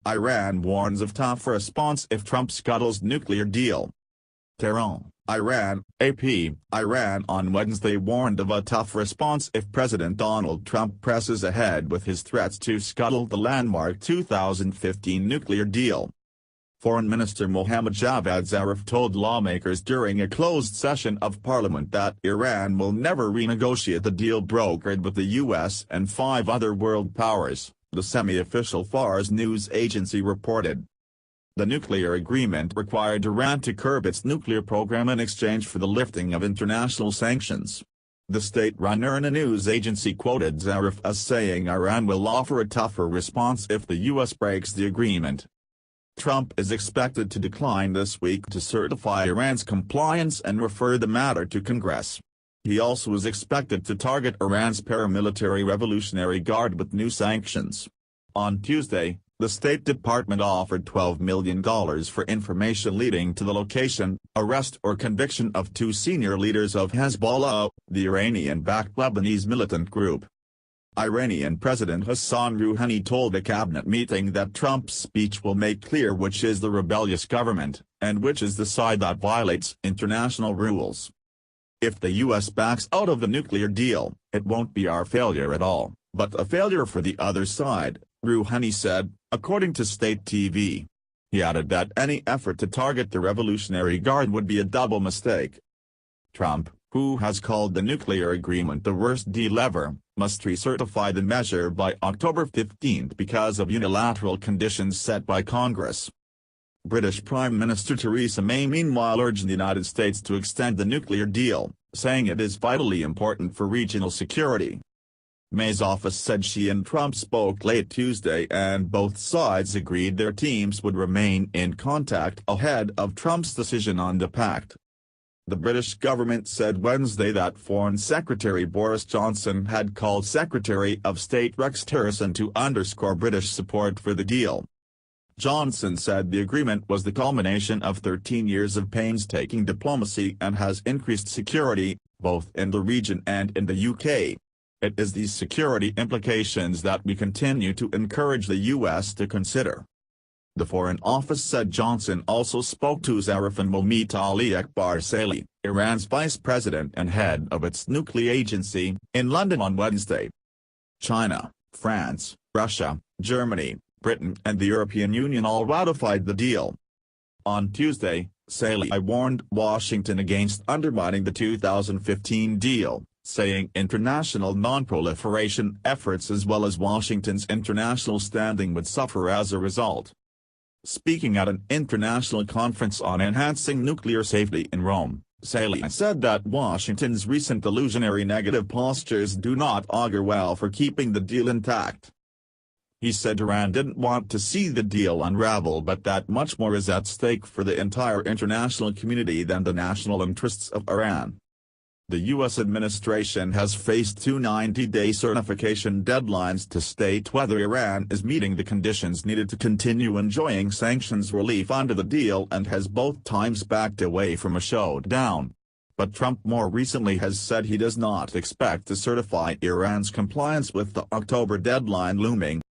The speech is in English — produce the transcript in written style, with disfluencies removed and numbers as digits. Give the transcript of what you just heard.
Iran warns of tough response if Trump scuttles nuclear deal. Tehran, Iran, AP. Iran on Wednesday warned of a tough response if President Donald Trump presses ahead with his threats to scuttle the landmark 2015 nuclear deal. Foreign Minister Mohammad Javad Zarif told lawmakers during a closed session of parliament that Iran will never renegotiate the deal brokered with the U.S. and 5 other world powers, the semi-official Fars news agency reported. The nuclear agreement required Iran to curb its nuclear program in exchange for the lifting of international sanctions. The state-run IRNA news agency quoted Zarif as saying Iran will offer a tougher response if the U.S. breaks the agreement. Trump is expected to decline this week to certify Iran's compliance and refer the matter to Congress. He also is expected to target Iran's paramilitary Revolutionary Guard with new sanctions. On Tuesday, the State Department offered $12 million for information leading to the location, arrest or conviction of 2 senior leaders of Hezbollah, the Iranian-backed Lebanese militant group. Iranian President Hassan Rouhani told a cabinet meeting that Trump's speech will make clear which is the rebellious government, and which is the side that violates international rules. If the U.S. backs out of the nuclear deal, it won't be our failure at all, but a failure for the other side, Rouhani said, according to state TV. He added that any effort to target the Revolutionary Guard would be a double mistake. Trump, who has called the nuclear agreement the worst deal ever, must recertify the measure by October 15 because of unilateral conditions set by Congress. British Prime Minister Theresa May meanwhile urged the United States to extend the nuclear deal, saying it is vitally important for regional security. May's office said she and Trump spoke late Tuesday and both sides agreed their teams would remain in contact ahead of Trump's decision on the pact. The British government said Wednesday that Foreign Secretary Boris Johnson had called Secretary of State Rex Tillerson to underscore British support for the deal. Johnson said the agreement was the culmination of 13 years of painstaking diplomacy and has increased security, both in the region and in the UK. It is these security implications that we continue to encourage the U.S. to consider. The Foreign Office said Johnson also spoke to Zarif and will meet Ali Akbar Saleh, Iran's vice president and head of its nuclear agency, in London on Wednesday. China, France, Russia, Germany, Britain and the European Union all ratified the deal. On Tuesday, Saleh warned Washington against undermining the 2015 deal, saying international non-proliferation efforts as well as Washington's international standing would suffer as a result. Speaking at an international conference on enhancing nuclear safety in Rome, Saleh said that Washington's recent illusionary negative postures do not augur well for keeping the deal intact. He said Iran didn't want to see the deal unravel but that much more is at stake for the entire international community than the national interests of Iran. The U.S. administration has faced 2 90-day certification deadlines to state whether Iran is meeting the conditions needed to continue enjoying sanctions relief under the deal and has both times backed away from a showdown. But Trump more recently has said he does not expect to certify Iran's compliance with the October deadline looming.